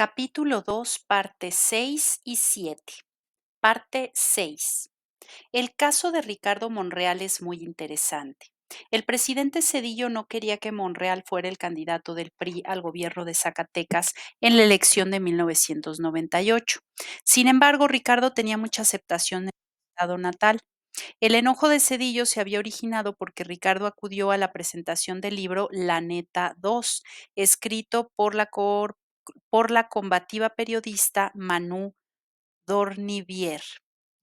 Capítulo 2, parte 6 y 7. Parte 6. El caso de Ricardo Monreal es muy interesante. El presidente Cedillo no quería que Monreal fuera el candidato del PRI al gobierno de Zacatecas en la elección de 1998. Sin embargo, Ricardo tenía mucha aceptación en su estado natal. El enojo de Cedillo se había originado porque Ricardo acudió a la presentación del libro La Neta 2, escrito por la combativa periodista Manu Dornivier,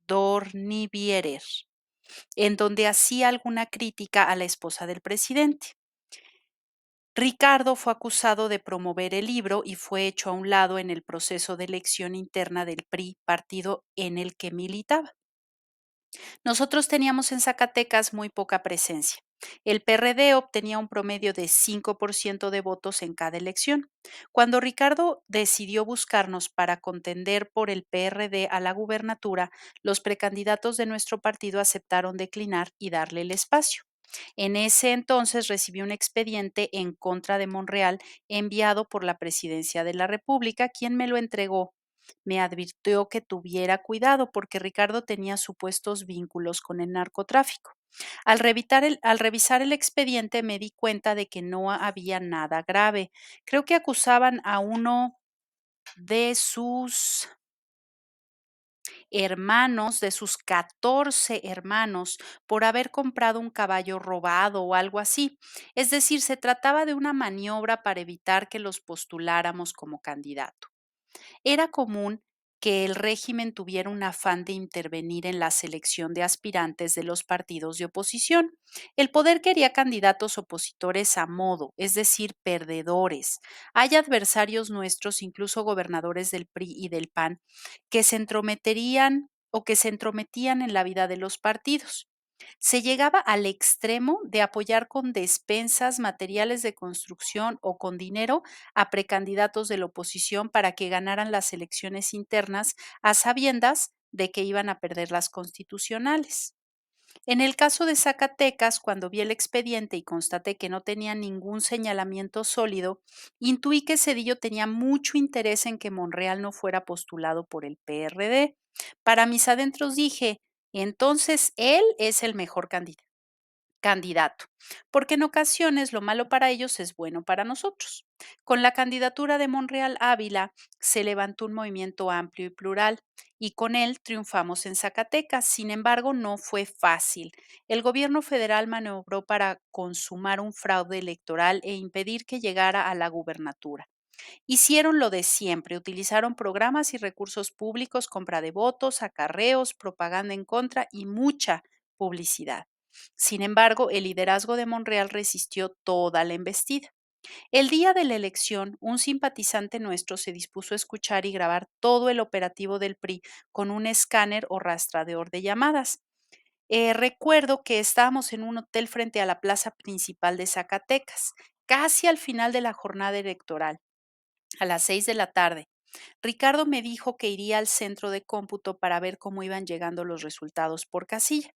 Dornivierer, en donde hacía alguna crítica a la esposa del presidente. Ricardo fue acusado de promover el libro y fue hecho a un lado en el proceso de elección interna del PRI, partido en el que militaba. Nosotros teníamos en Zacatecas muy poca presencia. El PRD obtenía un promedio de 5% de votos en cada elección. Cuando Ricardo decidió buscarnos para contender por el PRD a la gubernatura, los precandidatos de nuestro partido aceptaron declinar y darle el espacio. En ese entonces recibí un expediente en contra de Monreal enviado por la Presidencia de la República, quien me lo entregó. Me advirtió que tuviera cuidado porque Ricardo tenía supuestos vínculos con el narcotráfico. Al revisar el expediente me di cuenta de que no había nada grave. Creo que acusaban a uno de sus hermanos, de sus 14 hermanos, por haber comprado un caballo robado o algo así. Es decir, se trataba de una maniobra para evitar que los postuláramos como candidato. Era común que el régimen tuviera un afán de intervenir en la selección de aspirantes de los partidos de oposición. El poder quería candidatos opositores a modo, es decir, perdedores. Hay adversarios nuestros, incluso gobernadores del PRI y del PAN, que se entrometerían o que se entrometían en la vida de los partidos. Se llegaba al extremo de apoyar con despensas, materiales de construcción o con dinero a precandidatos de la oposición para que ganaran las elecciones internas a sabiendas de que iban a perder las constitucionales. En el caso de Zacatecas, cuando vi el expediente y constaté que no tenía ningún señalamiento sólido, intuí que Cedillo tenía mucho interés en que Monreal no fuera postulado por el PRD. Para mis adentros dije, entonces él es el mejor candidato, porque en ocasiones lo malo para ellos es bueno para nosotros. Con la candidatura de Monreal Ávila se levantó un movimiento amplio y plural, y con él triunfamos en Zacatecas. Sin embargo, no fue fácil. El gobierno federal maniobró para consumar un fraude electoral e impedir que llegara a la gubernatura. Hicieron lo de siempre, utilizaron programas y recursos públicos, compra de votos, acarreos, propaganda en contra y mucha publicidad. Sin embargo, el liderazgo de Monreal resistió toda la embestida. El día de la elección, un simpatizante nuestro se dispuso a escuchar y grabar todo el operativo del PRI con un escáner o rastreador de llamadas. Recuerdo que estábamos en un hotel frente a la plaza principal de Zacatecas, casi al final de la jornada electoral, a las 6 de la tarde. Ricardo me dijo que iría al centro de cómputo para ver cómo iban llegando los resultados por casilla.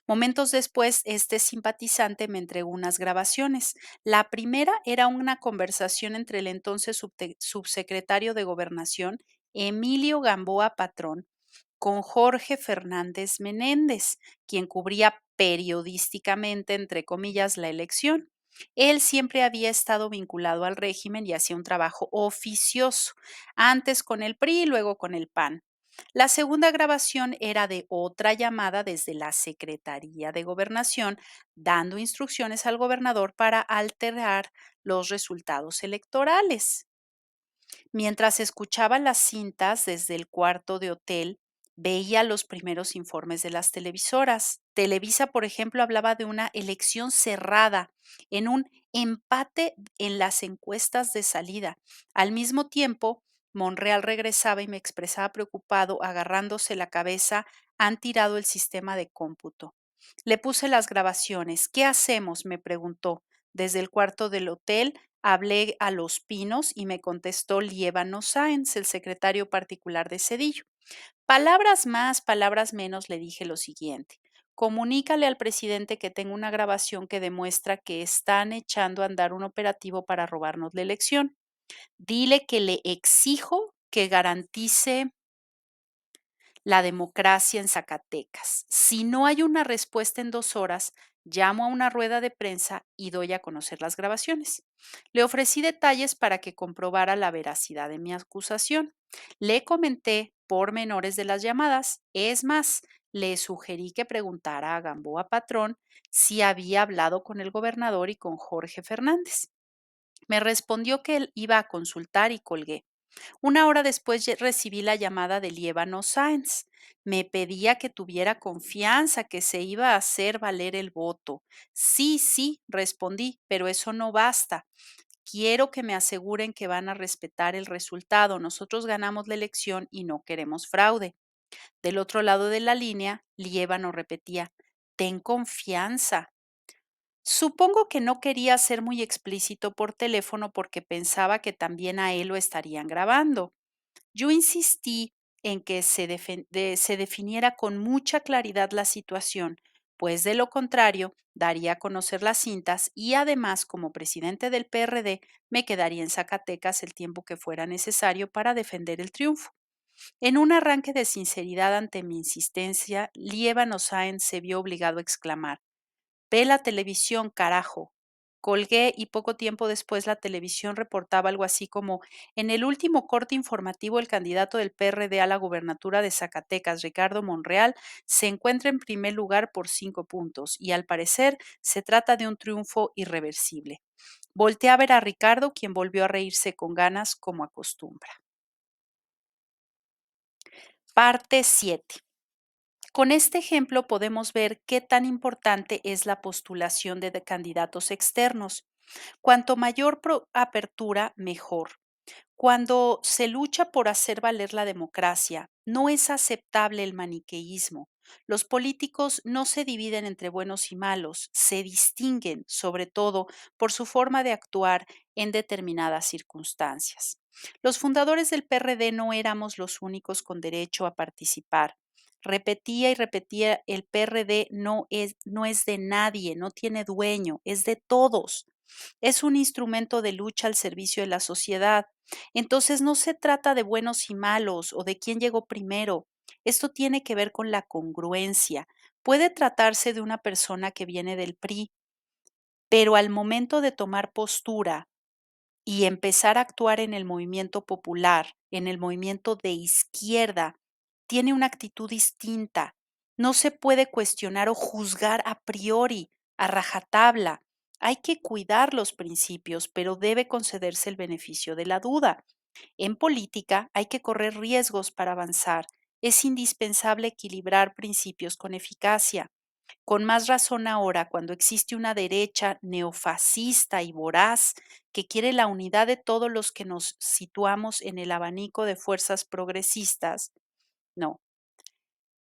Momentos después, este simpatizante me entregó unas grabaciones. La primera era una conversación entre el entonces subsecretario de Gobernación, Emilio Gamboa Patrón, con Jorge Fernández Menéndez, quien cubría periodísticamente, entre comillas, la elección. Él siempre había estado vinculado al régimen y hacía un trabajo oficioso, antes con el PRI y luego con el PAN. La segunda grabación era de otra llamada desde la Secretaría de Gobernación, dando instrucciones al gobernador para alterar los resultados electorales. Mientras escuchaba las cintas desde el cuarto de hotel, veía los primeros informes de las televisoras. Televisa, por ejemplo, hablaba de una elección cerrada, en un empate en las encuestas de salida. Al mismo tiempo, Monreal regresaba y me expresaba preocupado, agarrándose la cabeza, han tirado el sistema de cómputo. Le puse las grabaciones. ¿Qué hacemos?, me preguntó. Desde el cuarto del hotel hablé a Los Pinos y me contestó Liébano Sáenz, el secretario particular de Cedillo. Palabras más, palabras menos, le dije lo siguiente. Comunícale al presidente que tengo una grabación que demuestra que están echando a andar un operativo para robarnos la elección. Dile que le exijo que garantice la democracia en Zacatecas. Si no hay una respuesta en 2 horas, llamo a una rueda de prensa y doy a conocer las grabaciones. Le ofrecí detalles para que comprobara la veracidad de mi acusación. Le comenté pormenores de las llamadas. Es más, le sugerí que preguntara a Gamboa Patrón si había hablado con el gobernador y con Jorge Fernández. Me respondió que él iba a consultar y colgué. 1 hora después recibí la llamada de Liébano Sáenz. Me pedía que tuviera confianza, que se iba a hacer valer el voto. Sí, sí, respondí, pero eso no basta. Quiero que me aseguren que van a respetar el resultado. Nosotros ganamos la elección y no queremos fraude. Del otro lado de la línea, Liébano repetía, ten confianza. Supongo que no quería ser muy explícito por teléfono porque pensaba que también a él lo estarían grabando. Yo insistí en que se definiera con mucha claridad la situación, pues de lo contrario daría a conocer las cintas y además como presidente del PRD me quedaría en Zacatecas el tiempo que fuera necesario para defender el triunfo. En un arranque de sinceridad ante mi insistencia, Liébano Sáenz se vio obligado a exclamar: Ve la televisión, carajo. Colgué y poco tiempo después la televisión reportaba algo así como: en el último corte informativo, el candidato del PRD a la gubernatura de Zacatecas, Ricardo Monreal, se encuentra en primer lugar por 5 puntos y al parecer se trata de un triunfo irreversible. Volteé a ver a Ricardo, quien volvió a reírse con ganas como acostumbra. Parte 7. Con este ejemplo podemos ver qué tan importante es la postulación de candidatos externos. Cuanto mayor apertura, mejor. Cuando se lucha por hacer valer la democracia, no es aceptable el maniqueísmo. Los políticos no se dividen entre buenos y malos, se distinguen, sobre todo, por su forma de actuar en determinadas circunstancias. Los fundadores del PRD no éramos los únicos con derecho a participar. Repetía y repetía, el PRD no es de nadie, no tiene dueño, es de todos. Es un instrumento de lucha al servicio de la sociedad. Entonces no se trata de buenos y malos o de quién llegó primero. Esto tiene que ver con la congruencia. Puede tratarse de una persona que viene del PRI, pero al momento de tomar postura y empezar a actuar en el movimiento popular, en el movimiento de izquierda, tiene una actitud distinta. No se puede cuestionar o juzgar a priori, a rajatabla. Hay que cuidar los principios, pero debe concederse el beneficio de la duda. En política hay que correr riesgos para avanzar. Es indispensable equilibrar principios con eficacia. Con más razón ahora, cuando existe una derecha neofascista y voraz que quiere la unidad de todos los que nos situamos en el abanico de fuerzas progresistas. No,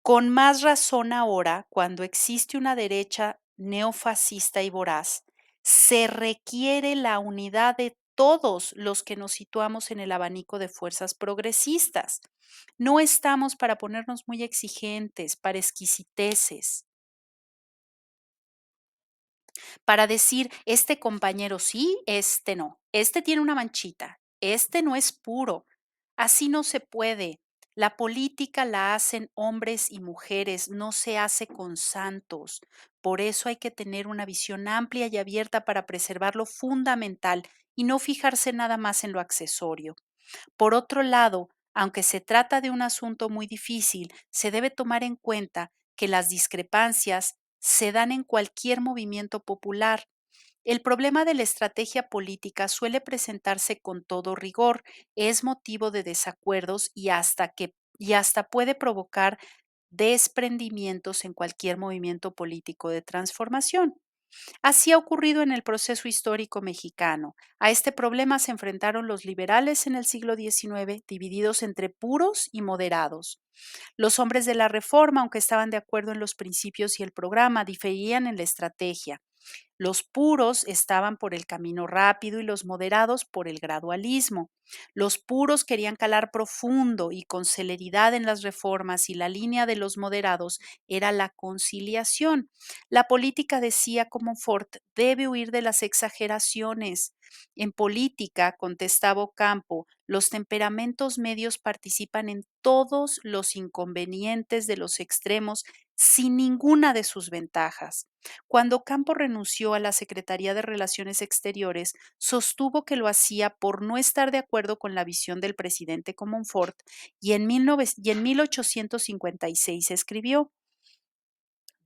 con más razón ahora, cuando existe una derecha neofascista y voraz, se requiere la unidad de todos los que nos situamos en el abanico de fuerzas progresistas. No estamos para ponernos muy exigentes, para exquisiteces, para decir, este compañero sí, este no, este tiene una manchita, este no es puro. Así no se puede. La política la hacen hombres y mujeres, no se hace con santos. Por eso hay que tener una visión amplia y abierta para preservar lo fundamental y no fijarse nada más en lo accesorio. Por otro lado, aunque se trata de un asunto muy difícil, se debe tomar en cuenta que las discrepancias se dan en cualquier movimiento popular. El problema de la estrategia política suele presentarse con todo rigor, es motivo de desacuerdos y hasta puede provocar desprendimientos en cualquier movimiento político de transformación. Así ha ocurrido en el proceso histórico mexicano. A este problema se enfrentaron los liberales en el siglo XIX, divididos entre puros y moderados. Los hombres de la Reforma, aunque estaban de acuerdo en los principios y el programa, diferían en la estrategia. Los puros estaban por el camino rápido y los moderados por el gradualismo. Los puros querían calar profundo y con celeridad en las reformas y la línea de los moderados era la conciliación. La política, decía Comonfort, debe huir de las exageraciones. En política, contestaba Ocampo, los temperamentos medios participan en todos los inconvenientes de los extremos sin ninguna de sus ventajas. Cuando Ocampo renunció a la Secretaría de Relaciones Exteriores, sostuvo que lo hacía por no estar de acuerdo con la visión del presidente Comonfort y en 1856 escribió: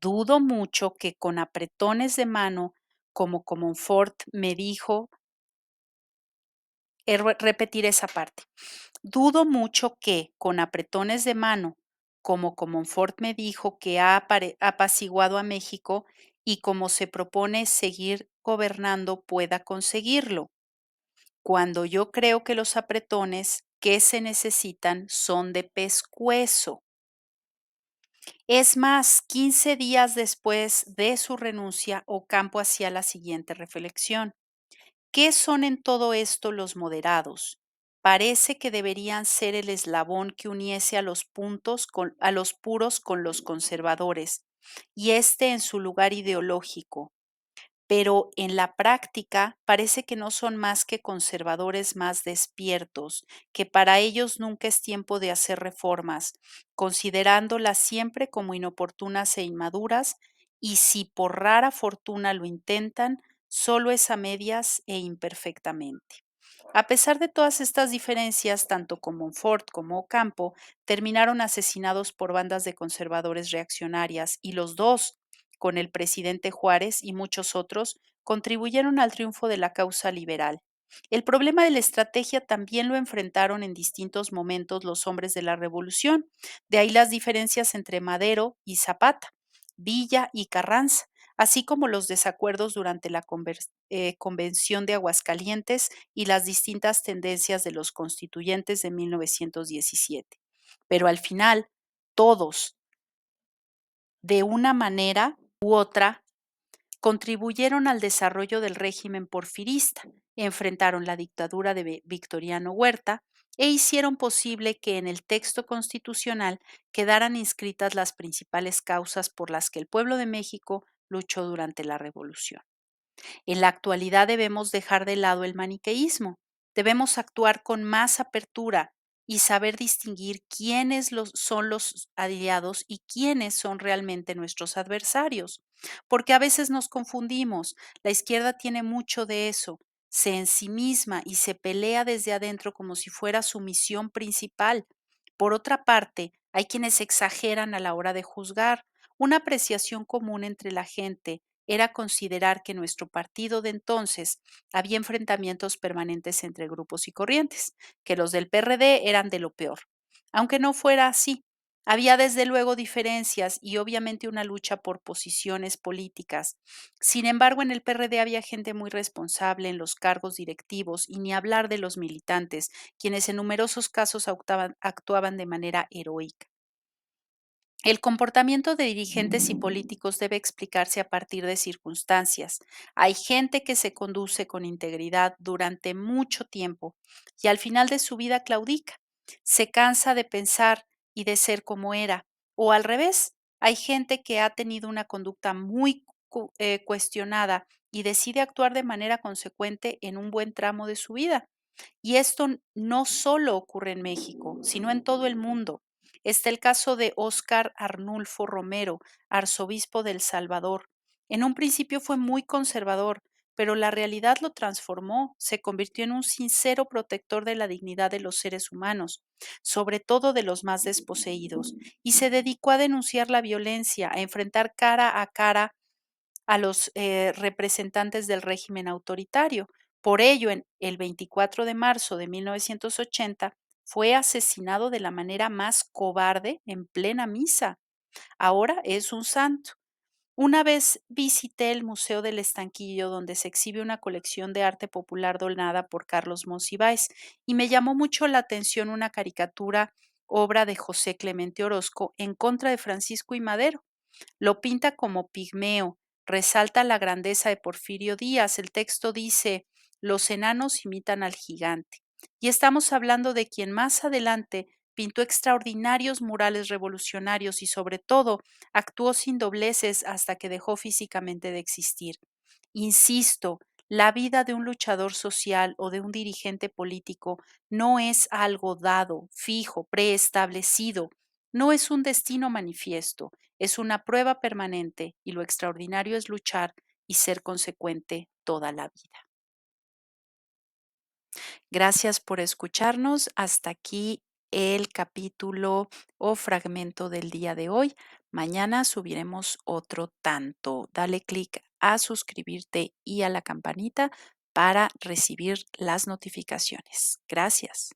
dudo mucho que con apretones de mano, como Comonfort me dijo, repetir esa parte. Dudo mucho que, con apretones de mano, como Comonfort me dijo que ha apaciguado a México y como se propone seguir gobernando pueda conseguirlo, cuando yo creo que los apretones que se necesitan son de pescuezo. Es más, 15 días después de su renuncia, Ocampo hacía la siguiente reflexión. ¿Qué son en todo esto los moderados? Parece que deberían ser el eslabón que uniese a los puros con los conservadores, y este en su lugar ideológico. Pero en la práctica parece que no son más que conservadores más despiertos, que para ellos nunca es tiempo de hacer reformas, considerándolas siempre como inoportunas e inmaduras, y si por rara fortuna lo intentan, solo es a medias e imperfectamente. A pesar de todas estas diferencias, tanto Comonfort como Ocampo terminaron asesinados por bandas de conservadores reaccionarias y los dos, con el presidente Juárez y muchos otros, contribuyeron al triunfo de la causa liberal. El problema de la estrategia también lo enfrentaron en distintos momentos los hombres de la revolución, de ahí las diferencias entre Madero y Zapata, Villa y Carranza, así como los desacuerdos durante la Convención de Aguascalientes y las distintas tendencias de los constituyentes de 1917. Pero al final, todos, de una manera u otra, contribuyeron al desarrollo del régimen porfirista, enfrentaron la dictadura de Victoriano Huerta e hicieron posible que en el texto constitucional quedaran inscritas las principales causas por las que el pueblo de México luchó durante la revolución. En la actualidad debemos dejar de lado el maniqueísmo, debemos actuar con más apertura y saber distinguir son los aliados y quiénes son realmente nuestros adversarios, porque a veces nos confundimos. La izquierda tiene mucho de eso, se ensimisma y se pelea desde adentro como si fuera su misión principal. Por otra parte, hay quienes exageran a la hora de juzgar. Una apreciación común entre la gente era considerar que en nuestro partido de entonces había enfrentamientos permanentes entre grupos y corrientes, que los del PRD eran de lo peor. Aunque no fuera así, había desde luego diferencias y obviamente una lucha por posiciones políticas. Sin embargo, en el PRD había gente muy responsable en los cargos directivos y ni hablar de los militantes, quienes en numerosos casos actuaban de manera heroica. El comportamiento de dirigentes y políticos debe explicarse a partir de circunstancias. Hay gente que se conduce con integridad durante mucho tiempo y al final de su vida claudica. Se cansa de pensar y de ser como era. O al revés, hay gente que ha tenido una conducta muy cuestionada y decide actuar de manera consecuente en un buen tramo de su vida. Y esto no solo ocurre en México, sino en todo el mundo. Está el caso de Óscar Arnulfo Romero, arzobispo de El Salvador. En un principio fue muy conservador, pero la realidad lo transformó, se convirtió en un sincero protector de la dignidad de los seres humanos, sobre todo de los más desposeídos, y se dedicó a denunciar la violencia, a enfrentar cara a cara a los representantes del régimen autoritario. Por ello, en el 24 de marzo de 1980, fue asesinado de la manera más cobarde en plena misa. Ahora es un santo. Una vez visité el Museo del Estanquillo, donde se exhibe una colección de arte popular donada por Carlos Monsiváis, y me llamó mucho la atención una caricatura, obra de José Clemente Orozco, en contra de Francisco I. Madero. Lo pinta como pigmeo, resalta la grandeza de Porfirio Díaz. El texto dice, los enanos imitan al gigante. Y estamos hablando de quien más adelante pintó extraordinarios murales revolucionarios y sobre todo actuó sin dobleces hasta que dejó físicamente de existir. Insisto, la vida de un luchador social o de un dirigente político no es algo dado, fijo, preestablecido, no es un destino manifiesto, es una prueba permanente y lo extraordinario es luchar y ser consecuente toda la vida. Gracias por escucharnos. Hasta aquí el capítulo o fragmento del día de hoy. Mañana subiremos otro tanto. Dale clic a suscribirte y a la campanita para recibir las notificaciones. Gracias.